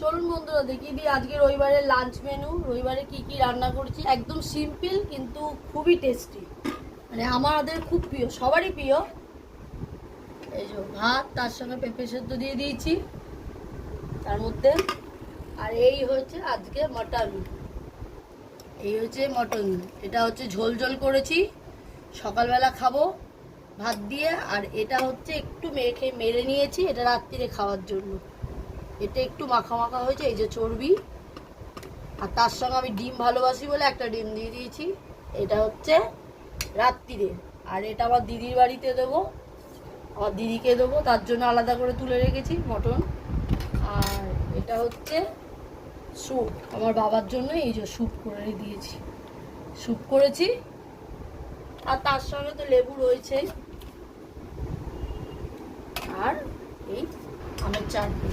চলুন বন্ধুরা দেখিয়ে দিই আজকে রবিবারের লাঞ্চ মেনু। রবিবারে কি কি রান্না করছি, একদম সিম্পল কিন্তু খুবই টেস্টি, মানে আমাদের খুব প্রিয়, সবারই প্রিয়। এই যে ভাত, তার সঙ্গে পেঁপে সেদ্ধ দিয়ে দিয়েছি তার মধ্যে। আর এই হচ্ছে আজকে মটন, এই হচ্ছে মটন, এটা হচ্ছে ঝোল ঝোল করেছি, সকালবেলা খাবো ভাত দিয়ে। আর এটা হচ্ছে একটু মেরে নিয়েছি, এটা রাত্রিরে খাওয়ার জন্য। এটা একটু মাখা মাখা হয়েছে, এই যে চর্বি। আর তার সঙ্গে আমি ডিম ভালোবাসি বলে একটা ডিম দিয়ে দিয়েছি, এটা হচ্ছে রাত্রিরে। আর এটা আমার দিদির বাড়িতে দেবো, আমার দিদিকে দেবো, তার জন্য আলাদা করে তুলে রেখেছি মটন। আর এটা হচ্ছে স্যুপ, আমার বাবার জন্য এই যে স্যুপ করে দিয়েছি, স্যুপ করেছি। আর তার সঙ্গে তো লেবু রয়েছে, আর এই আমের চাটনি।